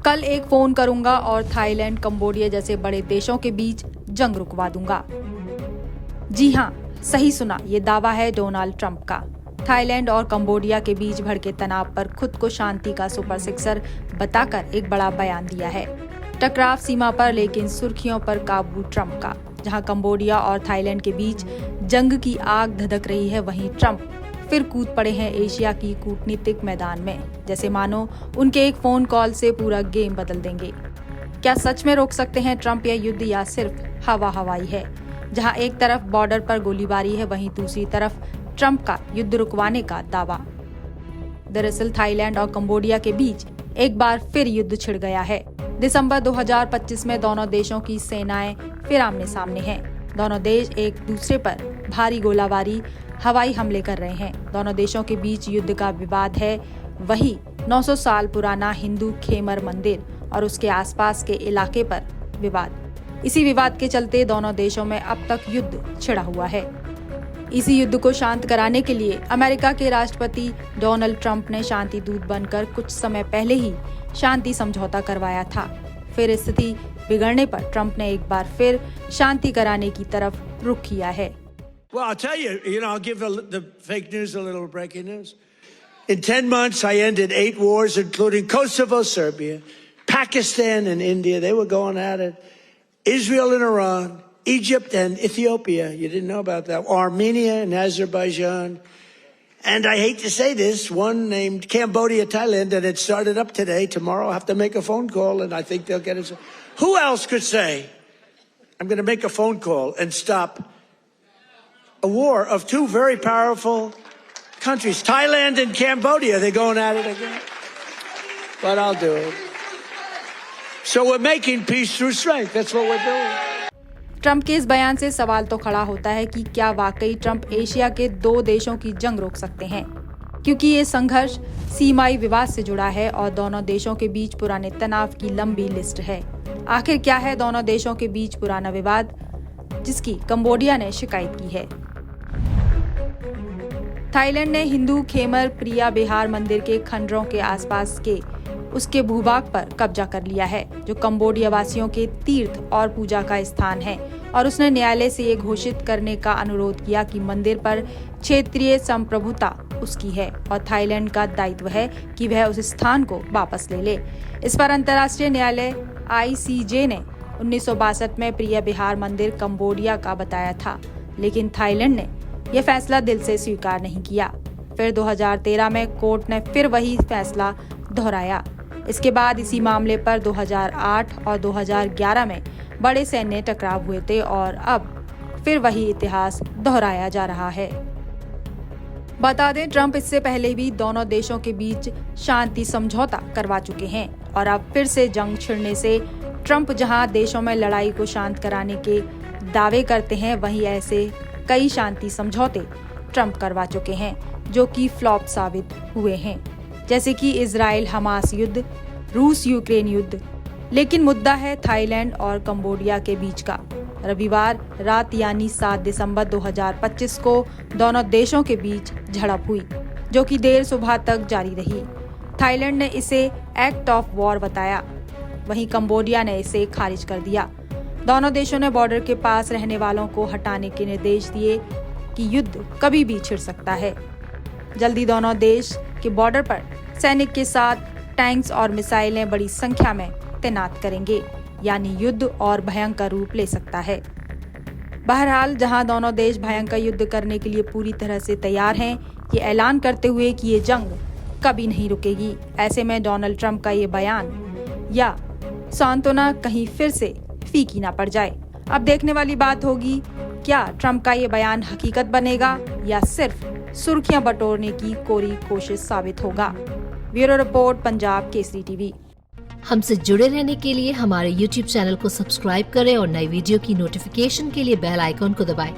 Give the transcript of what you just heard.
कल एक फोन करूंगा और थाईलैंड, कंबोडिया जैसे बड़े देशों के बीच जंग रुकवा दूंगा। जी हां, सही सुना, ये दावा है डोनाल्ड ट्रंप का। थाईलैंड और कंबोडिया के बीच भड़के तनाव पर खुद को शांति का सुपर सिक्सर बताकर एक बड़ा बयान दिया है। टकराव सीमा पर लेकिन सुर्खियों पर काबू ट्रंप का। जहां कंबोडिया और थाईलैंड के बीच जंग की आग धधक रही है, वहीं ट्रंप फिर कूद पड़े हैं एशिया की कूटनीतिक मैदान में, जैसे मानो उनके एक फोन कॉल से पूरा गेम बदल देंगे। क्या सच में रोक सकते हैं ट्रंप यह युद्ध, या सिर्फ हवा हवाई है? जहां एक तरफ बॉर्डर पर गोलीबारी है, वहीं दूसरी तरफ ट्रंप का युद्ध रुकवाने का दावा। दरअसल थाईलैंड और कंबोडिया के बीच एक बार फिर युद्ध छिड़ गया है। दिसंबर 2025 में दोनों देशों की सेनाएं फिर आमने सामने हैं। दोनों देश एक दूसरे पर भारी गोलाबारी, हवाई हमले कर रहे हैं। दोनों देशों के बीच युद्ध का विवाद है वही 900 साल पुराना हिंदू खेमर मंदिर और उसके आसपास के इलाके पर विवाद। इसी विवाद के चलते दोनों देशों में अब तक युद्ध छिड़ा हुआ है। इसी युद्ध को शांत कराने के लिए अमेरिका के राष्ट्रपति डोनाल्ड ट्रंप ने शांति दूत बनकर कुछ समय पहले ही शांति समझौता करवाया था। फिर स्थिति बिगड़ने पर ट्रंप ने एक बार फिर शांति कराने की तरफ रुख किया है। Well, I'll tell you, I'll give the fake news a little breaking news. In 10 months, I ended 8 wars, including Kosovo, Serbia, Pakistan and India. They were going at it. Israel and Iran, Egypt and Ethiopia. You didn't know about that. Armenia and Azerbaijan. And I hate to say this, one named Cambodia, Thailand, and it started up today. Tomorrow I'll have to make a phone call, and I think they'll get it. Who else could say, I'm going to make a phone call and stop a war of two very powerful countries, Thailand and Cambodia? They're going at it again. But I'll do it. So we're making peace through strength. That's what we're doing. Trump के इस बयान से सवाल तो खड़ा होता है कि क्या वाकई ट्रंप एशिया के दो देशों की जंग रोक सकते हैं, क्योंकि ये संघर्ष सीमाई विवाद से जुड़ा है और दोनों देशों के बीच पुराने तनाव की लंबी लिस्ट है। आखिर क्या है दोनों देशों के बीच पुराना विवाद जिसकी कंबोडिया ने शिकायत की है? थाईलैंड ने हिंदू खेमर प्रिया बिहार मंदिर के खंडरों के आसपास के उसके भूभाग पर कब्जा कर लिया है, जो कंबोडिया वासियों के तीर्थ और पूजा का स्थान है, और उसने न्यायालय से ये घोषित करने का अनुरोध किया कि मंदिर पर क्षेत्रीय संप्रभुता उसकी है और थाईलैंड का दायित्व है कि वह उस स्थान को वापस ले ले। इस पर अंतर्राष्ट्रीय न्यायालय ICJ ने 1962 में प्रिया बिहार मंदिर कंबोडिया का बताया था, लेकिन थाईलैंड ने यह फैसला दिल से स्वीकार नहीं किया। फिर 2013 में कोर्ट ने फिर वही फैसला दोहराया। इसके बाद इसी मामले पर 2008 और 2011 में बड़े सैन्य टकराव हुए थे और अब फिर वही इतिहास दोहराया जा रहा है। बता दें, ट्रंप इससे पहले भी दोनों देशों के बीच शांति समझौता करवा चुके हैं और अब फिर से जंग छिड़ने से ट्रंप जहां देशों में लड़ाई को शांत कराने के दावे करते हैं, वहीं ऐसे कई शांति समझौते ट्रंप करवा चुके हैं जो कि फ्लॉप साबित हुए हैं, जैसे कि इजराइल हमास युद्ध, रूस यूक्रेन युद्ध। लेकिन मुद्दा है थाईलैंड और कंबोडिया के बीच का। रविवार रात यानी 7 दिसंबर 2025 को दोनों देशों के बीच झड़प हुई, जो कि देर सुबह तक जारी रही। थाईलैंड ने इसे एक्ट ऑफ वॉर बताया, वहीं कंबोडिया ने इसे खारिज कर दिया। दोनों देशों ने बॉर्डर के पास रहने वालों को हटाने के निर्देश दिए कि युद्ध कभी भी छिड़ सकता है। जल्दी दोनों देश के बॉर्डर पर सैनिक के साथ टैंक्स और मिसाइलें बड़ी संख्या में तैनात करेंगे, यानी युद्ध और भयंकर रूप ले सकता है। बहरहाल, जहां दोनों देश भयंकर युद्ध करने के लिए पूरी तरह से तैयार हैं, ये ऐलान करते हुए कि ये जंग कभी नहीं रुकेगी। ऐसे में डोनाल्ड ट्रंप का ये बयान या सांत्वना कहीं फिर से फीकी ना पड़ जाए। अब देखने वाली बात होगी, क्या ट्रंप का ये बयान हकीकत बनेगा या सिर्फ सुर्खियां बटोरने की कोरी कोशिश साबित होगा। Bureau report, Punjab Kesari TV. हमसे जुड़े रहने के लिए हमारे YouTube चैनल को सब्सक्राइब करें और नई वीडियो की नोटिफिकेशन के लिए बेल आइकॉन को दबाएं।